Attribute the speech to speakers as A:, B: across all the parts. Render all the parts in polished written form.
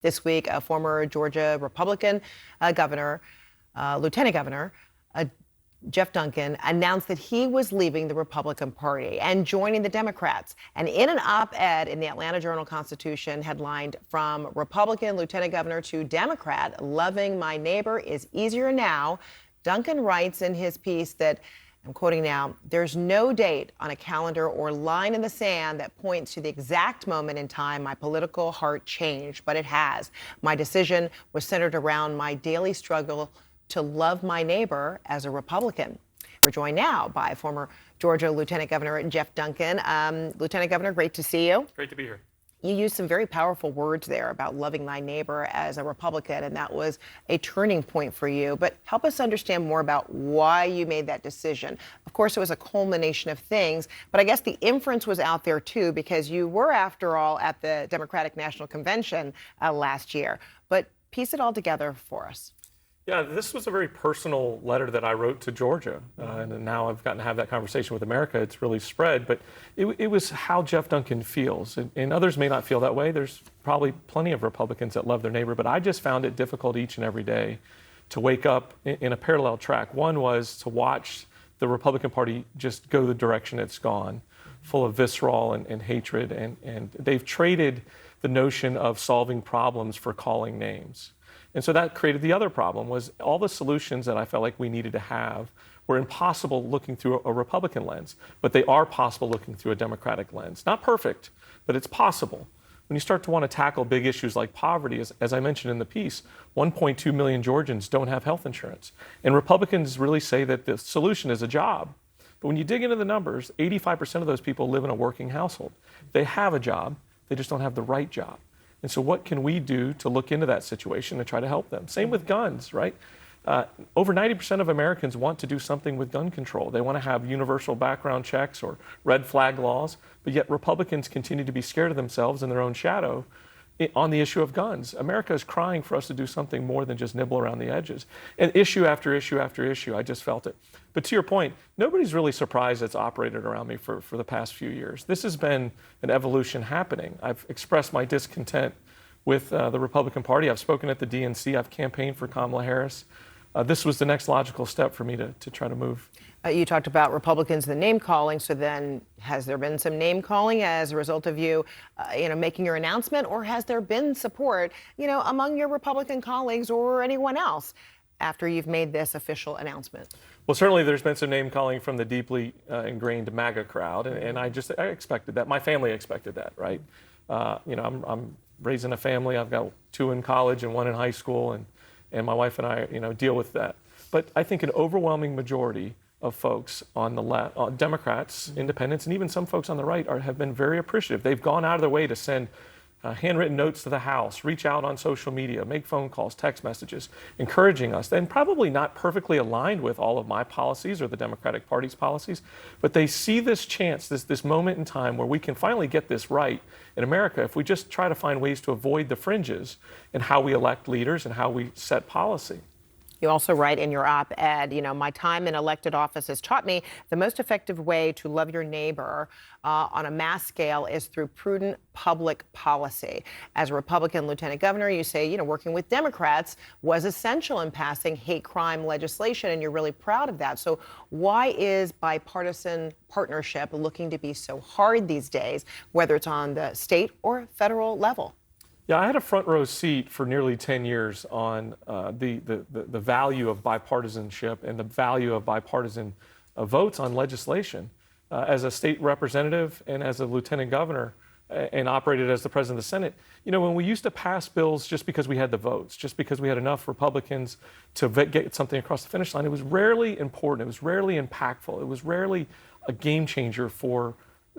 A: This week, a former Georgia Republican Lieutenant Governor Jeff Duncan announced that he was leaving the Republican Party and joining the Democrats. And in an op-ed in the Atlanta Journal-Constitution headlined "From Republican Lieutenant Governor to Democrat, Loving My Neighbor is Easier Now," Duncan writes in his piece that, I'm quoting now, "There's no date on a calendar or line in the sand that points to the exact moment in time my political heart changed, but it has. My decision was centered around my daily struggle to love my neighbor as a Republican." We're joined now by former Georgia Lieutenant Governor Jeff Duncan. Lieutenant Governor, great to see you.
B: Great to be here.
A: You used some very powerful words there about loving thy neighbor as a Republican, and that was a turning point for you. But help us understand more about why you made that decision. Of course, it was a culmination of things, but I guess the inference was out there too, because you were, after all, at the Democratic National Convention last year. But piece it all together for us.
B: Yeah, this was a very personal letter that I wrote to Georgia, and now I've gotten to have that conversation with America. It's really spread, but it was how Jeff Duncan feels, and others may not feel that way. There's probably plenty of Republicans that love their neighbor, but I just found it difficult each and every day to wake up in a parallel track. One was to watch the Republican Party just go the direction it's gone, full of visceral and hatred, and they've traded the notion of solving problems for calling names. And so that created the other problem, was all the solutions that I felt like we needed to have were impossible looking through a Republican lens, but they are possible looking through a Democratic lens. Not perfect, but it's possible. When you start to want to tackle big issues like poverty, as I mentioned in the piece, 1.2 million Georgians don't have health insurance. And Republicans really say that the solution is a job. But when you dig into the numbers, 85% of those people live in a working household. They have a job, they just don't have the right job. And so what can we do to look into that situation and try to help them? Same with guns, right? Over 90% of Americans want to do something with gun control. They want to have universal background checks or red flag laws, but yet Republicans continue to be scared of themselves and their own shadow on the issue of guns. America is crying for us to do something more than just nibble around the edges. And issue after issue after issue, I just felt it. But to your point, nobody's really surprised it's operated around me for the past few years. This has been an evolution happening. I've expressed my discontent with the Republican Party. I've spoken at the DNC. I've campaigned for Kamala Harris. This was the next logical step for me to try to move.
A: You talked about Republicans and the name calling. So then, has there been some name calling as a result of you, making your announcement, or has there been support, among your Republican colleagues or anyone else after you've made this official announcement?
B: Well, certainly there's been some name calling from the deeply ingrained MAGA crowd, and I expected that. My family expected that, right? I'm raising a family. I've got 2 in college and 1 in high school, and my wife and I, deal with that. But I think an overwhelming majority of folks on the left, Democrats, independents, and even some folks on the right have been very appreciative. They've gone out of their way to send handwritten notes to the House, reach out on social media, make phone calls, text messages, encouraging us, and probably not perfectly aligned with all of my policies or the Democratic Party's policies, but they see this chance, this moment in time where we can finally get this right in America if we just try to find ways to avoid the fringes in how we elect leaders and how we set policy.
A: You also write in your op-ed, my time in elected office has taught me the most effective way to love your neighbor on a mass scale is through prudent public policy. As a Republican Lieutenant Governor, you say, working with Democrats was essential in passing hate crime legislation, and you're really proud of that. So why is bipartisan partnership looking to be so hard these days, whether it's on the state or federal level?
B: Yeah, I had a front row seat for nearly 10 years on the value of bipartisanship and the value of bipartisan votes on legislation. As a state representative and as a lieutenant governor and operated as the president of the Senate, when we used to pass bills just because we had the votes, just because we had enough Republicans to get something across the finish line, it was rarely important. It was rarely impactful. It was rarely a game changer for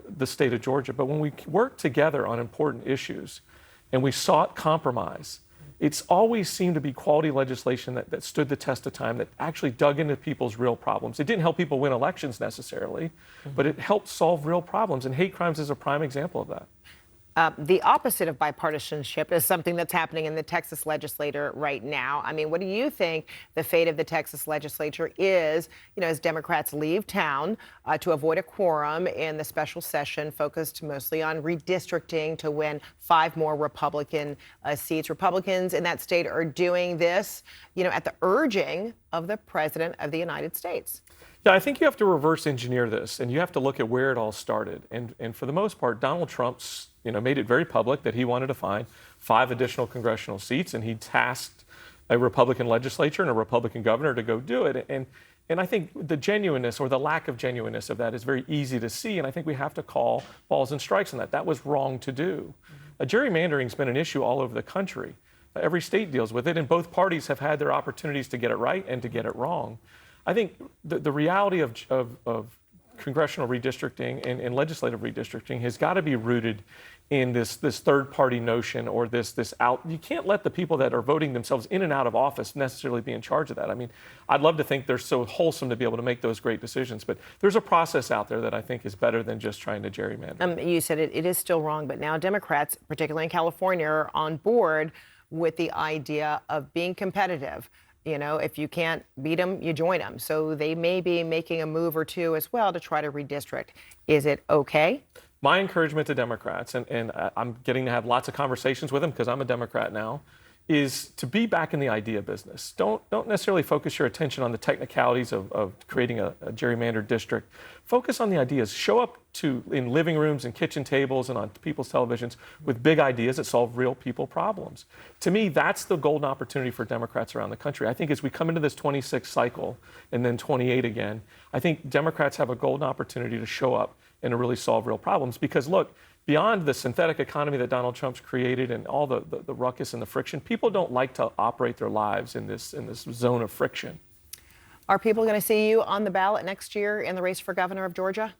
B: the state of Georgia. But when we worked together on important issues, and we sought compromise, it's always seemed to be quality legislation that stood the test of time, that actually dug into people's real problems. It didn't help people win elections necessarily, but it helped solve real problems, and hate crimes is a prime example of that.
A: The opposite of bipartisanship is something that's happening in the Texas legislature right now. I mean, what do you think the fate of the Texas legislature is, as Democrats leave town to avoid a quorum in the special session focused mostly on redistricting to win 5 more Republican seats? Republicans in that state are doing this, at the urging of the President of the United States.
B: Yeah, I think you have to reverse engineer this, and you have to look at where it all started. And for the most part, Donald Trump's, made it very public that he wanted to find 5 additional congressional seats, and he tasked a Republican legislature and a Republican governor to go do it. And I think the genuineness or the lack of genuineness of that is very easy to see, and I think we have to call balls and strikes on that. That was wrong to do. Gerrymandering's been an issue all over the country. Every state deals with it, and both parties have had their opportunities to get it right and to get it wrong. I think the reality of congressional redistricting and legislative redistricting has got to be rooted in this third-party notion or this out. You can't let the people that are voting themselves in and out of office necessarily be in charge of that. I mean, I'd love to think they're so wholesome to be able to make those great decisions, but there's a process out there that I think is better than just trying to gerrymander.
A: You said it is still wrong, but now Democrats, particularly in California, are on board with the idea of being competitive. If you can't beat them, you join them. So they may be making a move or two as well to try to redistrict. Is it okay?
B: My encouragement to Democrats, and I'm getting to have lots of conversations with them because I'm a Democrat now, is to be back in the idea business. Don't necessarily focus your attention on the technicalities of creating a gerrymandered district. Focus on the ideas. Show up in living rooms and kitchen tables and on people's televisions with big ideas that solve real people problems. To me, that's the golden opportunity for Democrats around the country. I think as we come into this 26 cycle and then 28 again, I think Democrats have a golden opportunity to show up and to really solve real problems. Because look, beyond the synthetic economy that Donald Trump's created and all the ruckus and the friction, people don't like to operate their lives in this zone of friction.
A: Are people going to see you on the ballot next year in the race for governor of Georgia?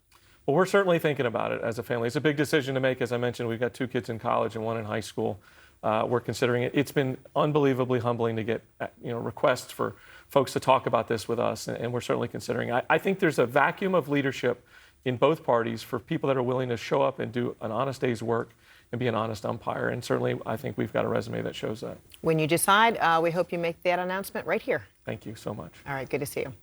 B: Well, we're certainly thinking about it as a family. It's a big decision to make. As I mentioned, we've got 2 kids in college and 1 in high school. We're considering it. It's been unbelievably humbling to get requests for folks to talk about this with us, and we're certainly considering. I think there's a vacuum of leadership in both parties for people that are willing to show up and do an honest day's work and be an honest umpire. And certainly, I think we've got a resume that shows that.
A: When you decide, we hope you make that announcement right here.
B: Thank you so much.
A: All right, good to see you.